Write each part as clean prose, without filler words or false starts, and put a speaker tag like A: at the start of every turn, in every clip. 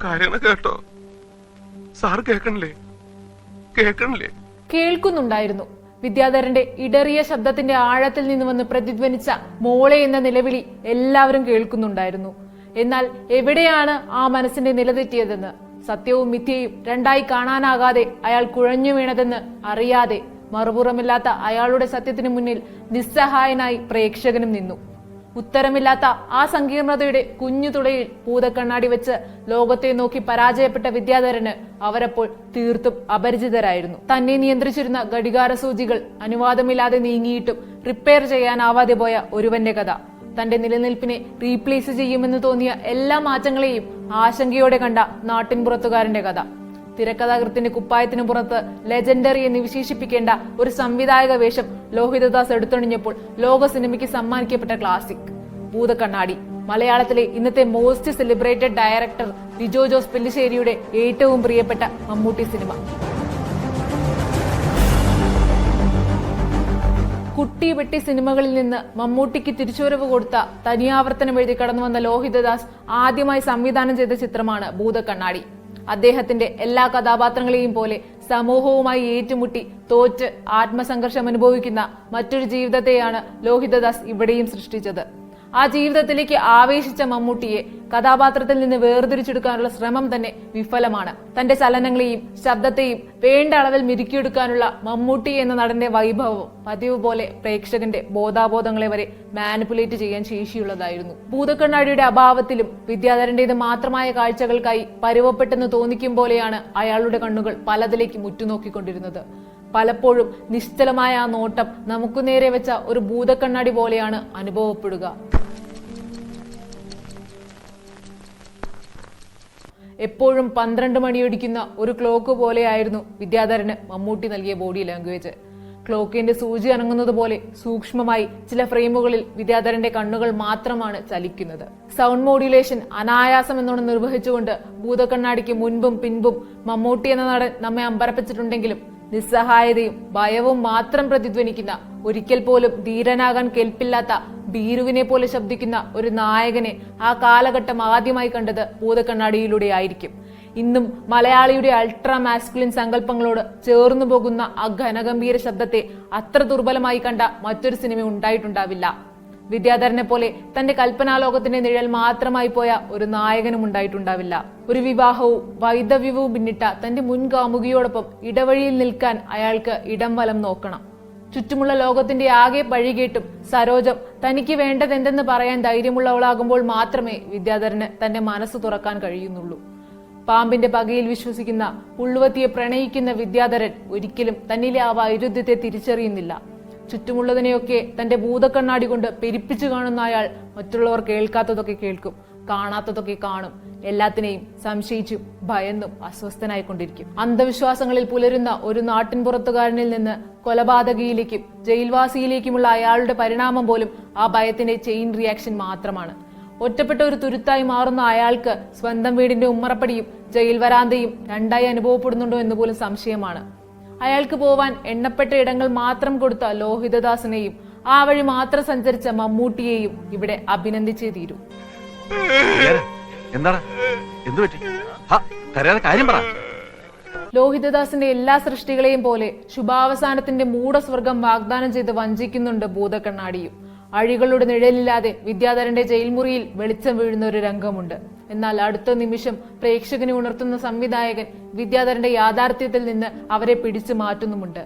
A: കാര്യങ്ങൾ കേട്ടോ? സാർ കേൾക്കണില്ലേ?
B: കേൾക്കുന്നുണ്ടായിരുന്നു. വിദ്യാധരന്റെ ഇടറിയ ശബ്ദത്തിന്റെ ആഴത്തിൽ നിന്ന് വന്ന് പ്രതിധ്വനിച്ച മോളെ എന്ന നിലവിളി എല്ലാവരും കേൾക്കുന്നുണ്ടായിരുന്നു. എന്നാൽ എവിടെയാണ് ആ മനസ്സിന്റെ നിലതെറ്റിയതെന്ന്, സത്യവും മിഥ്യയും രണ്ടായി കാണാനാകാതെ അയാൾ കുഴഞ്ഞു വീണതെന്ന് അറിയാതെ മറുപുറമില്ലാത്ത അയാളുടെ സത്യത്തിനു മുന്നിൽ നിസ്സഹായനായി പ്രേക്ഷകനും നിന്നു. ഉത്തരമില്ലാത്ത ആ സങ്കീർണതയുടെ കുഞ്ഞു തുളയിൽ ഭൂതക്കണ്ണാടി വെച്ച് ലോകത്തെ നോക്കി പരാജയപ്പെട്ട വിദ്യാധരന് അവരപ്പോൾ തീർത്തും അപരിചിതരായിരുന്നു. തന്നെ നിയന്ത്രിച്ചിരുന്ന ഘടികാര സൂചികൾ അനുവാദമില്ലാതെ നീങ്ങിയിട്ടും റിപ്പയർ ചെയ്യാനാവാതെ പോയ ഒരുവന്റെ കഥ, തന്റെ നിലനിൽപ്പിനെ റീപ്ലേസ് ചെയ്യുമെന്ന് തോന്നിയ എല്ലാ മാറ്റങ്ങളെയും ആശങ്കയോടെ കണ്ട നാട്ടിൻപുറത്തുകാരന്റെ കഥ, തിരക്കഥാകൃത്തിന്റെ കുപ്പായത്തിനു പുറത്ത് ലെജൻഡറി എന്ന് വിശേഷിപ്പിക്കേണ്ട ഒരു സംവിധായക വേഷം ലോഹിതദാസ് എടുത്തൊണിഞ്ഞപ്പോൾ ലോക സിനിമയ്ക്ക് സമ്മാനിക്കപ്പെട്ട ക്ലാസിക് ഭൂതക്കണ്ണാടി, മലയാളത്തിലെ ഇന്നത്തെ most celebrated director Lijo Jose പെല്ലിശ്ശേരിയുടെ ഏറ്റവും പ്രിയപ്പെട്ട മമ്മൂട്ടി സിനിമ. കുട്ടി വെട്ടി സിനിമകളിൽ നിന്ന് മമ്മൂട്ടിക്ക് തിരിച്ചുവരവ് കൊടുത്ത തനിയാവർത്തനം എഴുതി കടന്നു വന്ന ലോഹിതദാസ് ആദ്യമായി സംവിധാനം ചെയ്ത ചിത്രമാണ് ഭൂതക്കണ്ണാടി. അദ്ദേഹത്തിന്റെ എല്ലാ കഥാപാത്രങ്ങളെയും പോലെ സമൂഹവുമായി ഏറ്റുമുട്ടി തോറ്റ് ആത്മസംഘർഷം അനുഭവിക്കുന്ന മറ്റൊരു ജീവിതത്തെയാണ് ലോഹിതദാസ് ഇവിടെയും സൃഷ്ടിച്ചത്. ആ ജീവിതത്തിലേക്ക് ആവേശിച്ച മമ്മൂട്ടിയെ കഥാപാത്രത്തിൽ നിന്ന് വേർതിരിച്ചെടുക്കാനുള്ള ശ്രമം തന്നെ വിഫലമാണ്. തന്റെ ചലനങ്ങളെയും ശബ്ദത്തെയും വേണ്ട അളവിൽ മിരുക്കിയെടുക്കാനുള്ള മമ്മൂട്ടി എന്ന നടന്റെ വൈഭവം പതിവ് പോലെ പ്രേക്ഷകന്റെ ബോധാബോധങ്ങളെ വരെ മാനിപ്പുലേറ്റ് ചെയ്യാൻ ശേഷിയുള്ളതായിരുന്നു. ഭൂതക്കണ്ണാടിയുടെ അഭാവത്തിലും വിദ്യാധരന്റേത് മാത്രമായ കാഴ്ചകൾക്കായി പരുവപ്പെട്ടെന്ന് തോന്നിക്കും പോലെയാണ് അയാളുടെ കണ്ണുകൾ പലതിലേക്ക് മുറ്റുനോക്കിക്കൊണ്ടിരുന്നത്. പലപ്പോഴും നിശ്ചലമായ ആ നോട്ടം നമുക്ക് നേരെ വെച്ച ഒരു ഭൂതക്കണ്ണാടി പോലെയാണ് അനുഭവപ്പെടുക. എപ്പോഴും 12 മണിയൊടിക്കുന്ന ഒരു ക്ലോക്ക് പോലെയായിരുന്നു വിദ്യാധരന് മമ്മൂട്ടി നൽകിയ ബോഡി ലാംഗ്വേജ്. ക്ലോക്കിന്റെ സൂചി അനങ്ങുന്നത് പോലെ സൂക്ഷ്മമായി ചില ഫ്രെയിമുകളിൽ വിദ്യാധരന്റെ കണ്ണുകൾ മാത്രമാണ് ചലിക്കുന്നത്. സൗണ്ട് മോഡുലേഷൻ അനായാസം എന്നോണം നിർവഹിച്ചുകൊണ്ട് ഭൂതക്കണ്ണാടിക്ക് മുൻപും പിൻപും മമ്മൂട്ടി എന്ന നടൻ നമ്മെ അമ്പരപ്പിച്ചിട്ടുണ്ടെങ്കിലും നിസ്സഹായതയും ഭയവും മാത്രം പ്രതിധ്വനിക്കുന്ന, ഒരിക്കൽ പോലും ധീരനാകാൻ കെൽപ്പില്ലാത്ത ഭീരുവിനെ പോലെ ശബ്ദിക്കുന്ന ഒരു നായകനെ ആ കാലഘട്ടം ആദ്യമായി കണ്ടത് ഭൂതക്കണ്ണാടിയിലൂടെ ആയിരിക്കും. ഇന്നും മലയാളിയുടെ അൾട്രാ മാസ്കുലിൻ സങ്കല്പങ്ങളോട് ചേർന്നു പോകുന്ന ആ ഘനഗംഭീര ശബ്ദത്തെ അത്ര ദുർബലമായി കണ്ട മറ്റൊരു സിനിമ ഉണ്ടായിട്ടുണ്ടാവില്ല. വിദ്യാധരനെ പോലെ തന്റെ കൽപ്പനാലോകത്തിന്റെ നിഴൽ മാത്രമായി പോയ ഒരു നായകനും ഉണ്ടായിട്ടുണ്ടാവില്ല. ഒരു വിവാഹവും വൈദവ്യവും പിന്നിട്ട തന്റെ മുൻകാമുകിയോടൊപ്പം ഇടവഴിയിൽ നിൽക്കാൻ അയാൾക്ക് ഇടം വലം നോക്കണം. ചുറ്റുമുള്ള ലോകത്തിന്റെ ആകെ പഴികേട്ടും സരോജം തനിക്ക് വേണ്ടതെന്തെന്ന് പറയാൻ ധൈര്യമുള്ളവളാകുമ്പോൾ മാത്രമേ വിദ്യാധരന് തന്റെ മനസ്സ് തുറക്കാൻ കഴിയുന്നുള്ളൂ. പാമ്പിന്റെ പകയിൽ വിശ്വസിക്കുന്ന ഉള്ളുവത്തിയെ പ്രണയിക്കുന്ന വിദ്യാധരൻ ഒരിക്കലും തന്നിലെ ആ വൈരുദ്ധ്യത്തെ തിരിച്ചറിയുന്നില്ല. ചുറ്റുമുള്ളതിനെയൊക്കെ തന്റെ ഭൂതക്കണ്ണാടി കൊണ്ട് പെരിപ്പിച്ചു കാണുന്ന അയാൾ മറ്റുള്ളവർ കേൾക്കാത്തതൊക്കെ കേൾക്കും, കാണാത്തതൊക്കെ കാണും, എല്ലാത്തിനെയും സംശയിച്ചും ഭയന്നും അസ്വസ്ഥനായിക്കൊണ്ടിരിക്കും. അന്ധവിശ്വാസങ്ങളിൽ പുലരുന്ന ഒരു നാട്ടിൻപുറത്തുകാരനിൽ നിന്ന് കൊലപാതകിയിലേക്കും ജയിൽവാസിയിലേക്കുമുള്ള അയാളുടെ പരിണാമം പോലും ആ ഭയത്തിന്റെ ചെയിൻ റിയാക്ഷൻ മാത്രമാണ്. ഒറ്റപ്പെട്ട ഒരു തുരുത്തായി മാറുന്ന അയാൾക്ക് സ്വന്തം വീടിന്റെ ഉമ്മറപ്പടിയും ജയിൽ വരാന്തയും രണ്ടായി അനുഭവപ്പെടുന്നുണ്ടോ എന്ന് പോലും സംശയമാണ്. അയാൾക്ക് പോവാൻ എണ്ണപ്പെട്ട ഇടങ്ങൾ മാത്രം കൊടുത്ത ലോഹിതദാസിനെയും ആ വഴി മാത്രം സഞ്ചരിച്ച മമ്മൂട്ടിയെയും ഇവിടെ അഭിനന്ദിച്ചേ തീരൂ. ലോഹിതദാസിന്റെ എല്ലാ സൃഷ്ടികളെയും പോലെ ശുഭാവസാനത്തിന്റെ മൂഢസ്വർഗം വാഗ്ദാനം ചെയ്ത് വഞ്ചിക്കുന്നുണ്ട് ഭൂതക്കണ്ണാടിയും. അഴികളുടെ നിഴലില്ലാതെ വിദ്യാധരന്റെ ജയിൽമുറിയിൽ വെളിച്ചം വീഴുന്ന ഒരു രംഗമുണ്ട്. എന്നാൽ അടുത്ത നിമിഷം പ്രേക്ഷകനെ ഉണർത്തുന്ന സംവിധായകൻ വിദ്യാധരന്റെ യാഥാർത്ഥ്യത്തിൽ നിന്ന് അവരെ പിടിച്ചു മാറ്റുന്നുമുണ്ട്.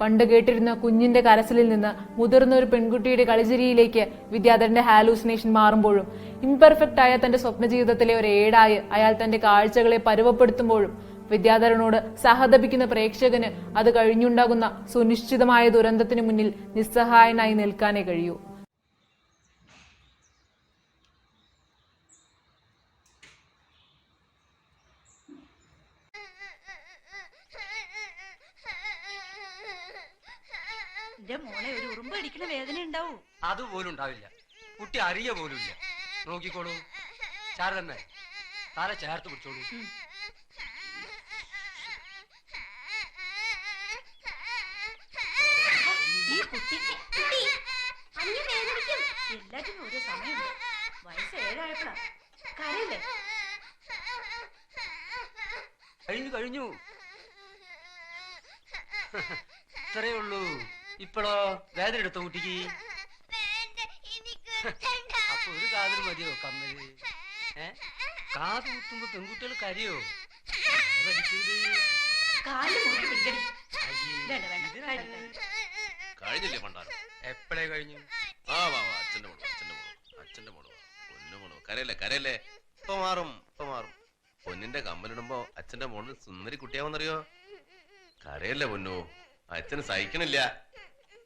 B: പണ്ട് കേട്ടിരുന്ന കുഞ്ഞിന്റെ കരച്ചിലിൽ നിന്ന് മുതിർന്ന ഒരു പെൺകുട്ടിയുടെ കളിചിരിയിലേക്ക് വിദ്യാധരന്റെ ഹാലൂസിനേഷൻ മാറുമ്പോഴും ഇംപെർഫെക്റ്റ് ആയ തന്റെ സ്വപ്ന ജീവിതത്തിലെ ഒരു ഏടായി അയാൾ തന്റെ കാഴ്ചകളെ പരുവപ്പെടുത്തുമ്പോഴും വിദ്യാധരനോട് സഹതപിക്കുന്ന പ്രേക്ഷകന് അത് കഴിഞ്ഞുണ്ടാകുന്ന സുനിശ്ചിതമായ ദുരന്തത്തിന് മുന്നിൽ നിസ്സഹായനായി നിൽക്കാനേ കഴിയൂ.
C: എന്റെ മോളെ ഒരു ഉറുമ്പ് അടിക്കുന്ന വേദന ഉണ്ടാവും.
D: അതുപോലും ഉണ്ടാവില്ല, കുട്ടി അറിയ പോലും ഇല്ല. നോക്കിക്കോളൂ, ശാരദമ്മേ തല ചേർത്ത് പിടിച്ചോളൂ.
C: ഈ കുട്ടി എല്ലാറ്റിനും ഒരു സമയമുണ്ട്. വയസ്സ് 7 ആയപ്പോഴാ കരയില്ലേ?
D: കഴിഞ്ഞു. ഇത്രേ ഉള്ളൂ. ഇപ്പോഴോ വേദന എടുത്തോ കുട്ടിക്ക്? അപ്പൊ ഒരു കാതിൽ മതിയോ കമ്മല്? കാത് കുത്തുമ്പോ പെൺകുട്ടികൾ കരയോ?
C: കാലിൽ മുറുക്കി പിടിക്കടി. വേണ്ട, വേണ്ട, വേണ്ട.
E: കഴിഞ്ഞില്ലേ പണ്ടാരം?
D: എപ്പോഴേ കഴിഞ്ഞു?
E: ആ വാ വാ, അച്ഛന്റെ മോള്, അച്ഛന്റെ മോള്, അച്ഛന്റെ മോള്, പൊന്നു മോള്. കരയല്ലേ കരയല്ലേ, ഇപ്പൊ മാറും, ഇപ്പൊ മാറും. പൊന്നിന്റെ കമ്മലിടുമ്പോ അച്ഛന്റെ മോള് സുന്ദരി കുട്ടിയാവെന്നറിയോ? കരയല്ലേ പൊന്നു, അച്ഛന് സഹിക്കണില്ല.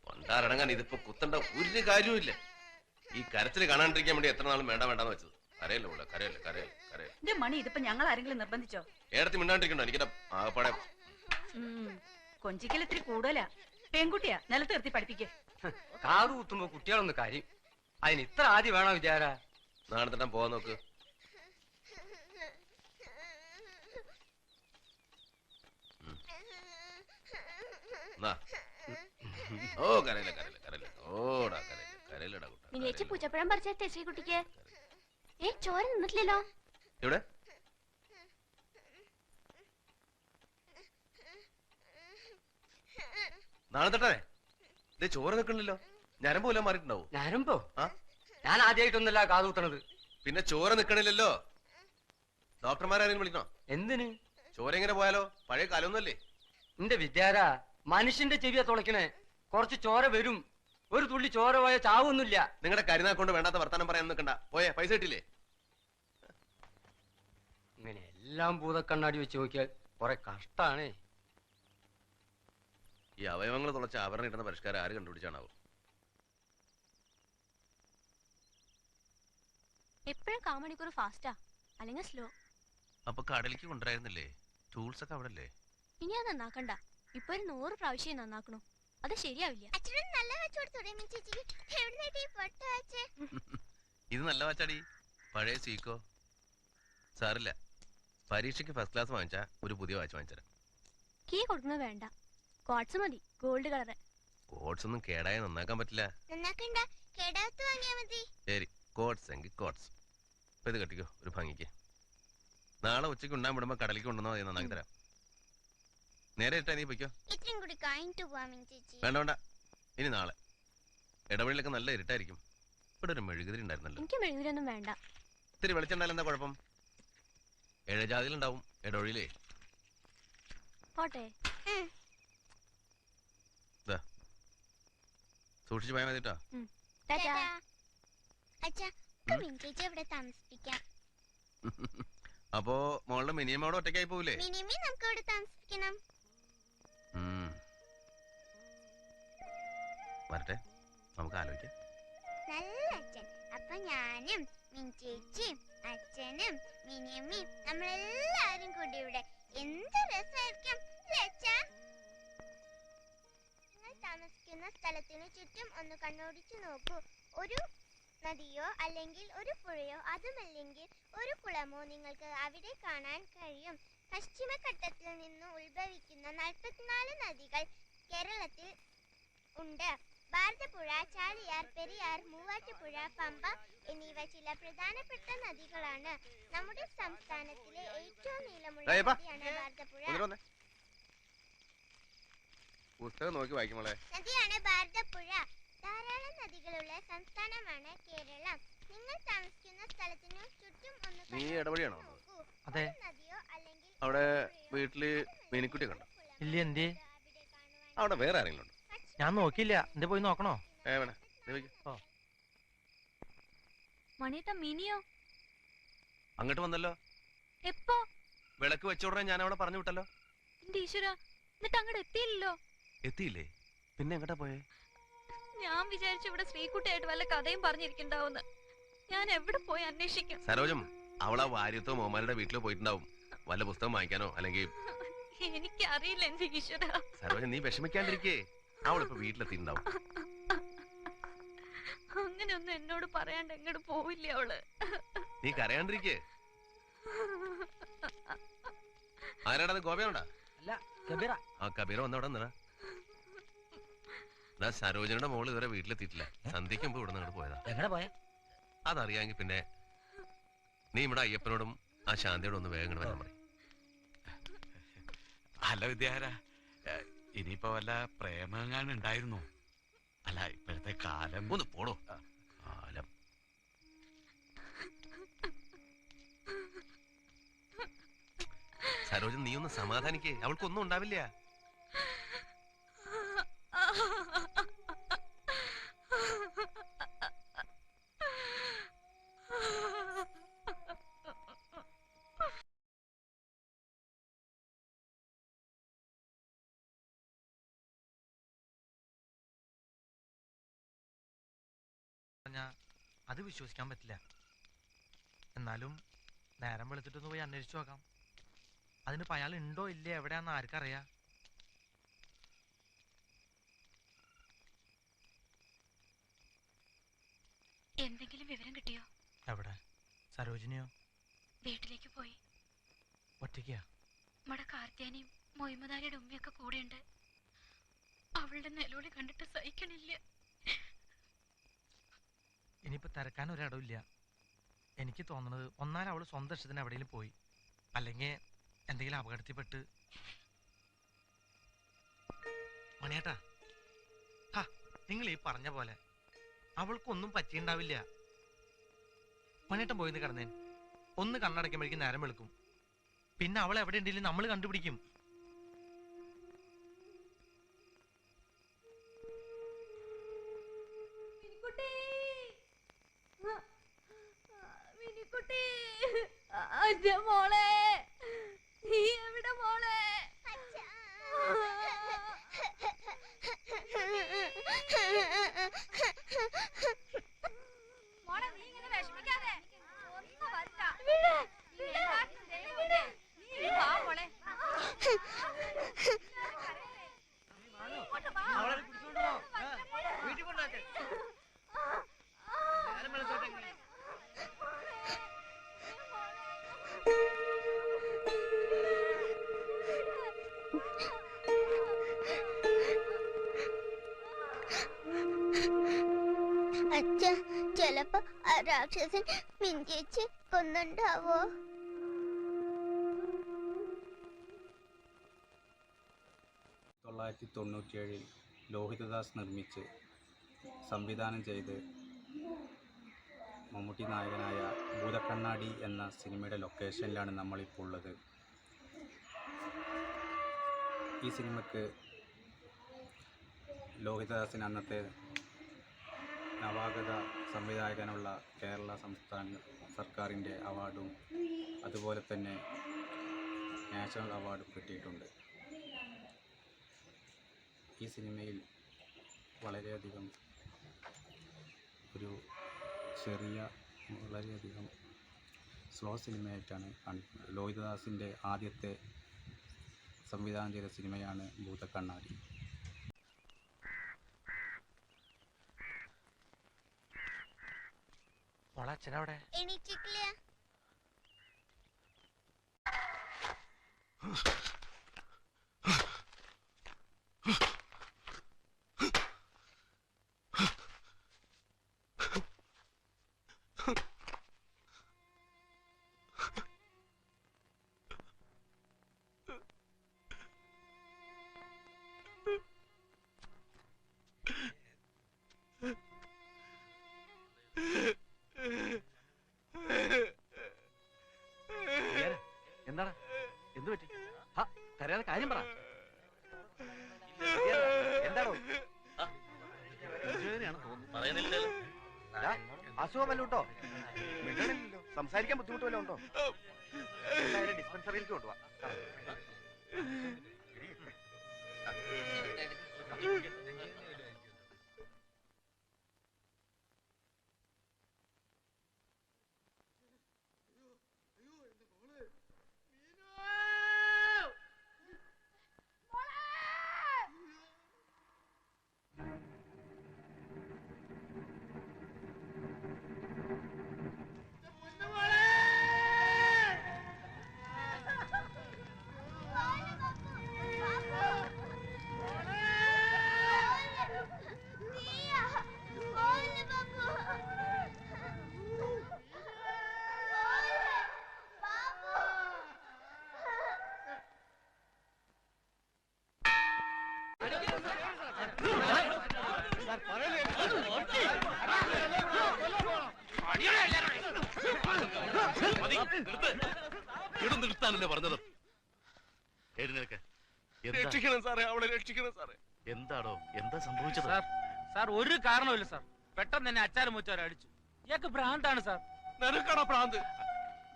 E: പണ്ടാരടങ്ങാൻ ഇതിപ്പോ കുത്തണ്ട ഒരു കാര്യവുമില്ല. ഈ കരച്ചില് കാണാണ്ടിരിക്കാൻ വേണ്ടി എത്ര നാളും വേണ്ട വേണ്ടാന്ന് വെച്ചത്. കരയല്ലേ മോളെ, കരയല്ലേ കരയല്ലേ കരയല്ലേ.
C: എന്റെ മണി ഇതിപ്പോ ഞങ്ങൾ ആരെങ്കിലും നിർബന്ധിച്ചോ?
E: ഏടത്തി മിണ്ടാണ്ടിരിക്കണ്ടോ? എനിക്കിടെ ആകപ്പാടെ
C: കൊഞ്ചിക്കൽ ഇത്തിരി കൂടുതലാ. പെൺകുട്ടിയാ, നിലത്ത് നിർത്തി പഠിപ്പിക്കേ.
D: കാത് കുത്തുമ്പോ കുട്ടികളൊന്ന് കാര്യം. അതിന് ഇത്ര ആദ്യം വേണോ വിചാര?
E: നാളെ തന്നെ പോവാൻ നോക്ക്. ഓ കരയില്ല കരയില്ല കരയില്ല, ഓടാ കരയില്ല കരയില്ലടാ കുട്ടാ.
F: മിനിയേച്ചി പൂച്ചപ്പഴം പറിച്ചേ ശ്രീകുട്ടിക്ക്. ചോര നിന്നിട്ടില്ലല്ലോ.
E: എവിടെ? നാളെ തട്ടേ ഇത് ചോര നിൽക്കണില്ലല്ലോ. ഞരമ്പ് പോലും മാറിയിട്ടുണ്ടാവും.
D: ഞാനുമ്പോ
E: ആ
D: ഞാൻ ആദ്യമായിട്ടൊന്നല്ല കാത് കുത്തണത്.
E: പിന്നെ ചോര നിൽക്കണില്ലല്ലോ. ഡോക്ടർമാരാരെങ്കിലും വിളിക്കണോ?
D: എന്തിന്?
E: ചോര എങ്ങനെ പോയാലോ? പഴയ കാലമൊന്നുമല്ലേ.
D: എന്റെ വിദ്യാര, മനുഷ്യന്റെ ചെവിയാ തുളയ്ക്കണേ. കുറച്ച് ചോര വരും. ഒരു തുള്ളി ചോര പോയ ചാവൊന്നുമില്ല.
E: നിങ്ങളുടെ കരുനാക്കൊണ്ട് വേണ്ടാത്ത വർത്താനം പറയാൻ നിൽക്കണ്ട. പോയേ, പൈസ കിട്ടില്ലേ?
D: ഇങ്ങനെ എല്ലാം ഭൂതക്കണ്ണാടി വെച്ച് നോക്കിയാൽ കുറെ കഷ്ടാണേ.
E: ഈ അവയവങ്ങൾ തുളച്ച ആഭരണം കിട്ടുന്ന പരിഷ്കാരം ആര് കണ്ടുപിടിച്ചാണാവും?
F: എപ്പോഴും കാമണിക്കൂർ ഫാസ്റ്റാ, അല്ലെങ്കിൽ സ്ലോ.
E: അപ്പൊ കടലിക്ക് കൊണ്ടുവരായിരുന്നില്ലേ? ടൂൾസ് ഒക്കെ അവിടെ അല്ലേ?
F: ഇനി അത് നന്നാക്കണ്ട. ഇപ്പൊ ഒരു 100 പ്രാവശ്യം നന്നാക്കണു. അത് ശരിയാവില്ല.
E: ഇത് നല്ല വാച്ചാടി, പഴയ സീക്കോ. സാറില്ല, പരീക്ഷയ്ക്ക് ഫസ്റ്റ് ക്ലാസ് വാങ്ങിച്ചാ ഒരു പുതിയ വാച്ച് വാങ്ങിച്ചാ.
F: കീ കൊടുക്കുന്നത് വേണ്ട, കോട്സ് മതി, ഗോൾഡ് കളറ്.
E: കോട്സ് ഒന്നും കേടായ നന്നാക്കാൻ പറ്റില്ല. ശരി, കോട്സ് എങ്കിൽ കോട്സ്. ഇപ്പൊ ഇത് കെട്ടിക്കോ, ഒരു ഭംഗിക്ക്. നാളെ ഉച്ചയ്ക്ക് ഉണ്ടാൻ വിടുമ്പോ കടലിക്ക് കൊണ്ടുവന്നോ അത് നന്നാക്കി തരാം. നേരെ ഇട്ടാ നീ പൊയ്ക്കോ. വേണ്ട വേണ്ട, ഇനി നാളെ. ഇടവഴിയിലൊക്കെ നല്ല ഇരുട്ടായിരിക്കും. ഇവിടെ ഒരു മെഴുകുതിരി ഉണ്ടായിരുന്നല്ലോ.
F: എനിക്ക് മെഴുകുതിരൊന്നും വേണ്ട.
E: ഇത്തിരി വെളിച്ചുണ്ടായാലും എന്താ കുഴപ്പം? ഏഴജാതിയിലുണ്ടാവും ഇടവഴിയിലേ.
F: പോട്ടെ.
E: സൂക്ഷിച്ചു പോയാൽ മതിട്ടോ. അപ്പോ മോളുടെ മിനിയമ്മോടെ ഒറ്റയ്ക്കായി പോവില്ലേ? വരട്ടെ, നമുക്ക് ആലോചിക്കാം.
G: നല്ല അച്ഛൻ. അപ്പൊ ഞാനും മിനിച്ചേച്ചിയും അച്ഛനും മിനിയമ്മയും നമ്മളെല്ലാരും കൂടി ഇവിടെ എന്ത് രസമായിരിക്കും. നിങ്ങൾ താമസിക്കുന്ന സ്ഥലത്തിന് ചുറ്റും ഒന്ന് കണ്ണോടിച്ചു നോക്കൂ. ഒരു നദിയോ അല്ലെങ്കിൽ ഒരു പുഴയോ അതുമല്ലെങ്കിൽ ഒരു കുളമോ നിങ്ങൾക്ക് അവിടെ കാണാൻ കഴിയും. പശ്ചിമഘട്ടത്തിൽ നിന്ന് ഉത്ഭവിക്കുന്ന 44 നദികൾ കേരളത്തിൽ ഉണ്ട്. ഭാരതപ്പുഴ, ചാലിയാർ, പെരിയാർ, മൂവാറ്റുപുഴ, പമ്പ എന്നിവ ചില പ്രധാനപ്പെട്ട നദികളാണ്. നമ്മുടെ സംസ്ഥാനത്തിലെ ഏറ്റവും നീളമുള്ള നദിയാണ് ഭാരതപ്പുഴ.
E: പുസ്തകം നോക്കി വായിക്കുമോളെ.
G: നദിയാണ് ഭാരതപ്പുഴ. ധാരാളം നദികളുള്ള സംസ്ഥാനമാണ് കേരളം. നിങ്ങൾ താമസിക്കുന്ന സ്ഥലത്തിനു ചുറ്റും ഒന്ന്
E: നീ ഇടവഴിയാണോ?
D: അതെ.
G: നദിയോ അല്ലെങ്കിൽ
E: അവിടെ വീട്ടില് മീനിക്കുട്ടിയെ കണ്ടോ?
H: ഇല്ല. എന്തേ?
E: അവിടെ വേറെ ആരെങ്കിലും ഉണ്ടോ?
H: ഞാൻ നോക്കിയില്ല. എന്തേ പോയി നോക്കണോ?
E: വേണ.
F: മണിയേട്ട മിനിയോ
E: അങ്ങോട്ട് വന്നല്ലോ.
F: എപ്പോ?
E: വിളക്ക് വെച്ചോടനെ ഞാൻ അവിടെ പറഞ്ഞു വിട്ടല്ലോ.
F: എന്റെ ഈശ്വര, എന്നിട്ട് അങ്ങോട്ട് എത്തിയില്ലല്ലോ.
E: എത്തിയില്ലേ? പിന്നെ എങ്ങോട്ടാ പോയേ?
F: ഞാൻ വിചാരിച്ചു ഇവിടെ ശ്രീകുട്ടിയായിട്ട് വല്ല കഥയും പറഞ്ഞിരിക്കണ്ടാവുന്ന്. ഞാൻ എവിടെ പോയി അന്വേഷിക്കും?
E: സരോജം, അവളാ വാര്യത്തോ മോമാരുടെ വീട്ടിലോ പോയിട്ടുണ്ടാവും. വല്ല പുസ്തകം വാങ്ങിക്കാനോ അല്ലെങ്കിൽ.
F: എനിക്കറിയില്ല എന്റെ ഈശ്വര.
E: സരോജം, നീ വിഷമിക്കാണ്ടിരിക്കേ. അവളിപ്പോ വീട്ടിലെത്തിണ്ടാവും.
F: അങ്ങനെയൊന്നും എന്നോട് പറയാണ്ട് എങ്ങോട്ട് പോവില്ല അവള്.
E: നീ കരയാണ്ടിരിക്കേ. ആരാടാ? ഗോപയാണോടാ?
H: അല്ല, കബീറ.
E: ആ കബീറ വന്നവിടെ നിന്നാ. സരോജനയുടെ മോള് ഇതുവരെ വീട്ടിലെത്തിയിട്ടില്ല. സന്ധ്യയ്ക്ക് മുമ്പ് ഇവിടെ നിന്ന് പോയതാ.
H: എങ്ങനെ പോയ?
E: അതറിയാമെങ്കിൽ പിന്നെ നീ ഇവിടെ അയ്യപ്പനോടും ആ ശാന്തിയോടും ഒന്ന് വേഗം വരാൻ പറയും.
A: അല്ല വിദ്യാര, ഇനിയിപ്പോ വല്ല പ്രേമങ്ങാനും ഉണ്ടായിരുന്നു? അല്ല ഇപ്പോഴത്തെ കാലം.
E: ഒന്ന് പോടോ. കാലം സരോജൻ, നീ ഒന്ന് സമാധാനിക്കേ. അവൾക്കൊന്നും ഉണ്ടാവില്ല.
H: അത് വിശ്വസിക്കാൻ പറ്റില്ല. എന്നാലും നേരം വെളുത്തിട്ടൊന്ന് പോയി അന്വേഷിച്ചു നോക്കാം. അതിനിപ്പോ അയാൾ ഉണ്ടോ ഇല്ലേ എവിടെയാന്ന് ആർക്കറിയാ?
F: എന്തെങ്കിലും വിവരം കിട്ടിയോ?
H: എവിടെ? സരോജിനിയോ?
F: വീട്ടിലേക്ക് പോയി.
H: ഒറ്റയ്ക്കാ?
F: നമ്മുടെ കാർത്തിയാനിയും മൊയ്മദാരിയുടെ ഉമ്മയൊക്കെ കൂടെയുണ്ട്. അവളുടെ നിലവിളി കണ്ടിട്ട് സഹിക്കണില്ല.
H: ഇനിയിപ്പോ തിരക്കാൻ ഒരിടമില്ല. എനിക്ക് തോന്നുന്നത് ഒന്നാലും അവള് സ്വന്തം ഇഷ്ടത്തിന് എവിടെയെങ്കിലും പോയി, അല്ലെങ്കിൽ എന്തെങ്കിലും അപകടത്തിൽപ്പെട്ട്. മണിയേട്ടാ, നിങ്ങൾ ഈ പറഞ്ഞ പോലെ അവൾക്കൊന്നും പറ്റിയിട്ടുണ്ടാവില്ല. മണിയേട്ടൻ പോയിന്ന് കിടന്നേൻ. ഒന്ന് കണ്ണടയ്ക്കുമ്പോഴേക്കും നേരം വെളുക്കും. പിന്നെ അവൾ എവിടെ ഉണ്ടെങ്കിലും നമ്മൾ കണ്ടുപിടിക്കും.
F: മോളെ, നീ എവിടെ മോളെ? മോളെ, നീ ഇങ്ങനെ വിഷമിക്കാതെ ഒന്ന് വരട്ടാ. നീ വാ മോളെ.
G: അച്ഛ, ചിലപ്പോ ആ രാക്ഷസൻ മിഞ്ചേച്ച് കൊന്നുണ്ടാവോ?
I: ിൽ ലോഹിതദാസ് നിർമ്മിച്ച് സംവിധാനം ചെയ്ത് മമ്മൂട്ടി നായകനായ ഭൂതക്കണ്ണാടി എന്ന സിനിമയുടെ ലൊക്കേഷനിലാണ് നമ്മളിപ്പോൾ ഉള്ളത്. ഈ സിനിമയ്ക്ക് ലോഹിതദാസിന് അന്നത്തെ നവാഗത സംവിധായകനുള്ള കേരള സംസ്ഥാന സർക്കാരിൻ്റെ അവാർഡും അതുപോലെ തന്നെ നാഷണൽ അവാർഡും കിട്ടിയിട്ടുണ്ട്. ഈ സിനിമയിൽ വളരെയധികം ഒരു വളരെയധികം സ്ലോ സിനിമയായിട്ടാണ് കാണിക്കുന്നത്. ലോഹിതദാസിൻ്റെ ആദ്യത്തെ സംവിധാനം ചെയ്ത സിനിമയാണ് ഭൂതക്കണ്ണാടി.
H: അച്ഛനവിടെ?
G: എണീറ്റിട്ടില്ല.
H: എന്താണ്? എന്ത് പറ്റി? കരയാതെ കാര്യം പറ. എന്താണോ? അസുഖം വല്ല ഉണ്ടോ? സംസാരിക്കാൻ ബുദ്ധിമുട്ട് വല്ല ഉണ്ടോ? ഡിസ്പെൻസറിയിലേക്ക് കൊണ്ടുപോവാ.
A: നിർത്താനല്ലേ പറഞ്ഞത്? എഴുന്നേൽക്ക്.
E: രക്ഷിക്കണം സാറേ, അവളെ രക്ഷിക്കണം സാറേ.
A: എന്താടോ, എന്താ സംഭവിച്ചത്?
D: സാർ ഒരു കാരണമില്ല സാർ. പെട്ടെന്ന് തന്നെ അച്ചാരം മുച്ചവരെ അടിച്ചു. ഇയാൾക്ക് ഭ്രാന്താണ് സാർ.
E: നിനക്കാണോ ഭ്രാന്ത്?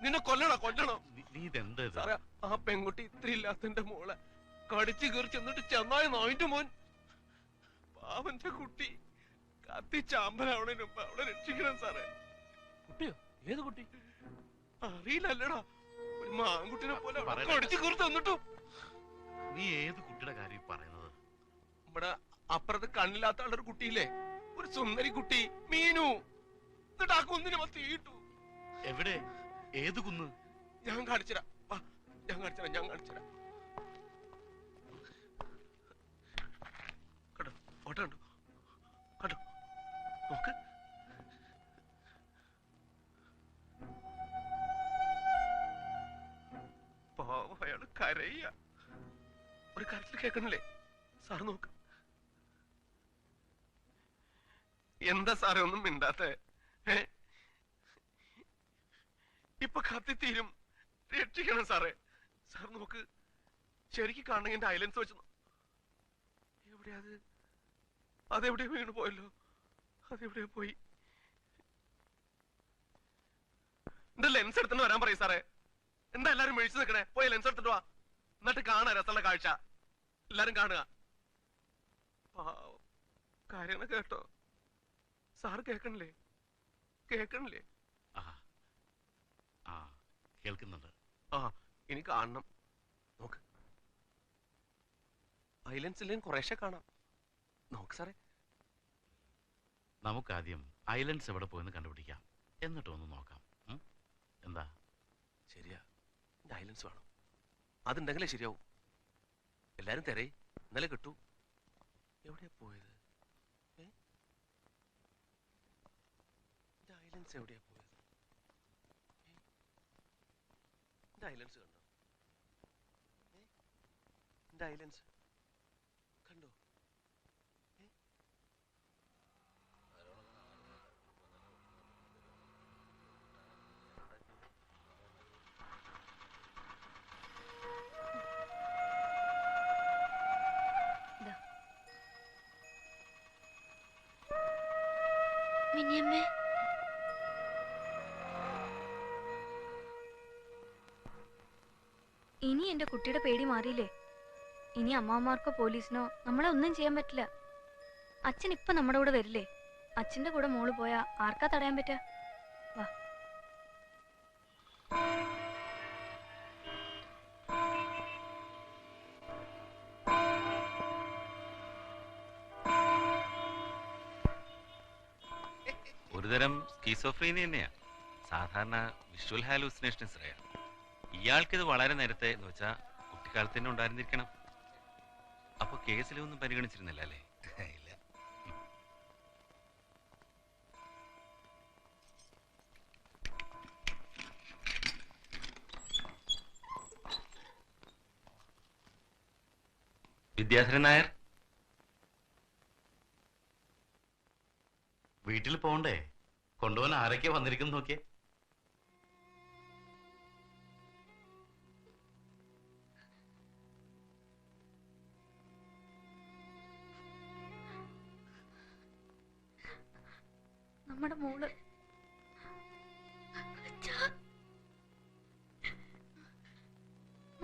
E: നിന്നെ കൊല്ലണോ?
A: നീ ഇതെന്താ ഇത്?
E: സാറേ, ആ പെൺകുട്ടി ഇത്ര ഇല്ലാത്തന്റെ മോളെ കടിച്ചു കയറി ചെന്നിട്ട് ചെന്നായ നായിന്റെ മോൻ, പാവന്റെ കുട്ടി കത്തിച്ചാമ്പലാവണതിന് മുമ്പ് അവളെ രക്ഷിക്കണം സാറേ.
D: കുട്ടിയോ? ഏത് കുട്ടി?
E: അറിയില്ലല്ലടാ, ഒരു മാൻകുട്ടിനെ പോലെ
A: പറയട്ടെ.
E: കടിച്ചു കയറി തന്നിട്ടു.
A: നീ ഏത് കുട്ടിയുടെ കാര്യം പറയുന്നത്?
E: നമ്മുടെ അപ്പുറത്ത് കണ്ണില്ലാത്ത ആളൊരു കുട്ടിയില്ലേ, ഒരു സുന്ദരി കുട്ടി, മീനു. എന്നിട്ട് ആ കുന്നിനെ തീയിട്ടു.
A: എവിടെ? ഏത് കുന്ന്?
E: ഞാൻ കാണിച്ചുതരാം. ഞാൻ കാണിച്ചുതരാം. കണ്ടോ, ഫോട്ടോ കണ്ടോ, നോക്ക്. പാവം, അയാള് കരയ. ഒരു കരച്ചിൽ കേൾക്കണില്ലേ സാറ്? നോക്ക്. എന്താ സാറേ ഒന്നും മിണ്ടാത്തെ? ഇപ്പൊ കത്തിത്തീരും, രക്ഷിക്കണം സാറേ. സാർ നോക്ക്, ശരിക്കും കാണണമെങ്കിൽ എന്റെ ഐലൻസ് വെച്ച് എവിടെയാ അത്? അതെവിടെയോ വീണു പോയല്ലോ. അതെവിടെയോ പോയി. എന്റെ ലെൻസ് എടുത്തിട്ട് വരാൻ പറയും സാറേ. എന്താ എല്ലാരും മേടിച്ചു നിൽക്കണേ? പോയി ലെൻസ് എടുത്തിട്ട് വാ, എന്നിട്ട് കാണാ രസമുള്ള കാഴ്ച. എല്ലാരും കാണുക. പാവം, കാര്യങ്ങൾ കേട്ടോ സാറ്? കേൾക്കണില്ലേ?
A: കേൾക്കുന്നുണ്ട്.
E: ഇനി കാണണം. നോക്ക്, ഐലൻഡ്സ് ഇല്ലെങ്കിൽ കുറേശ്ശെ കാണാം. നോക്ക് സാറേ.
A: നമുക്കാദ്യം ഐലൻഡ്സ് എവിടെ പോയെന്ന് കണ്ടുപിടിക്കാം, എന്നിട്ട് ഒന്ന് നോക്കാം. എന്താ?
E: ശരിയാ, ഐലൻഡ്സ് വേണം. അതുണ്ടെങ്കിലേ ശരിയാവും. എല്ലാരും തെരേ, ഇന്നലെ കിട്ടൂ. എവിടെയാ പോയത്? ഐലൻഡ്സ് എവിടെയാ പോയത്? ഐലൻഡ്സ് കണ്ടോ? ഐലൻഡ്സ് കണ്ടോ?
F: മിനിയമ്മേ, ഇനി എന്റെ കുട്ടിയുടെ പേടി മാറിയില്ലേ? ഇനി അമ്മമാർക്കോ പോലീസിനോ നമ്മളെ ഒന്നും ചെയ്യാൻ പറ്റില്ല. അച്ഛൻ ഇപ്പൊ നമ്മുടെ കൂടെ വരില്ലേ? അച്ഛന്റെ കൂടെ മോള് പോയാ ആർക്കാ തടയാൻ പറ്റാ? വാ.
J: ഒരുതരം സ്കീസോഫ്രീനിയ തന്നെയാ. സാധാരണ വിഷ്വൽ ഹാലൂസിനേഷൻസ് അറിയാം. ഇയാൾക്കിത് വളരെ നേരത്തെ എന്ന് വെച്ചാൽ കുട്ടിക്കാലത്ത് തന്നെ ഉണ്ടായിരുന്നിരിക്കണം. അപ്പൊ കേസിലൊന്നും പരിഗണിച്ചിരുന്നില്ല അല്ലേ? ഇല്ല. വിദ്യാധരൻ നായർ,
A: വീട്ടിൽ പോണ്ടേ? കൊണ്ടുപോകാൻ ആരൊക്കെ വന്നിരിക്കുന്നു നോക്കിയേ.
F: നമ്മുടെ മോള്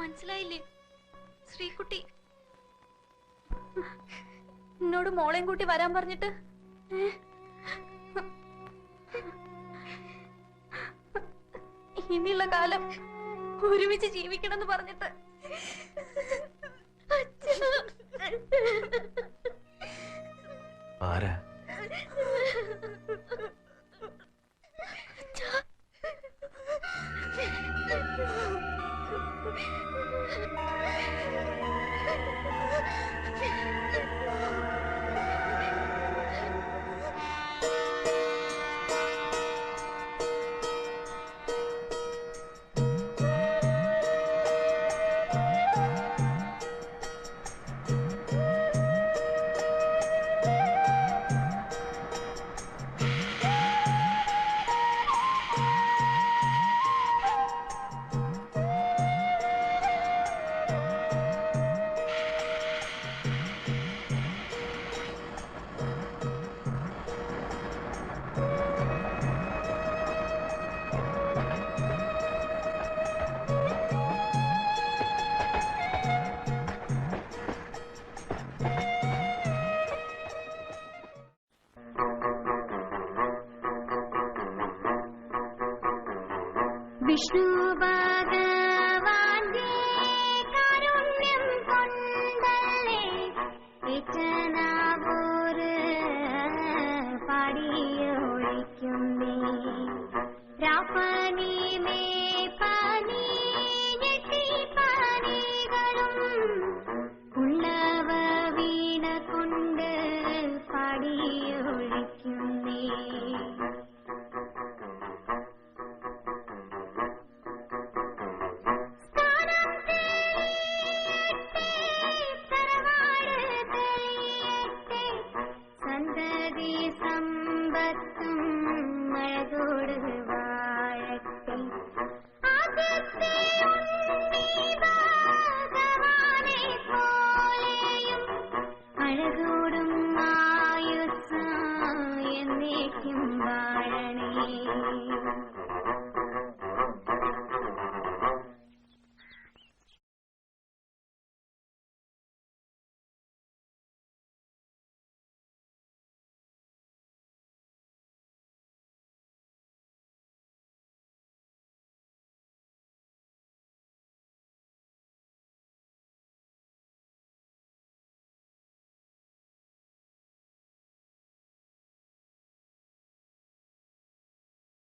F: മനസ്സിലായില്ലേ? ശ്രീകുട്ടി എന്നോട് മോളെയും കൂട്ടി വരാൻ പറഞ്ഞിട്ട് ഇനിയുള്ള കാലം ഒരുമിച്ച് ജീവിക്കണം എന്ന് പറഞ്ഞിട്ട്
E: ആരാ?
G: विष्णुपाद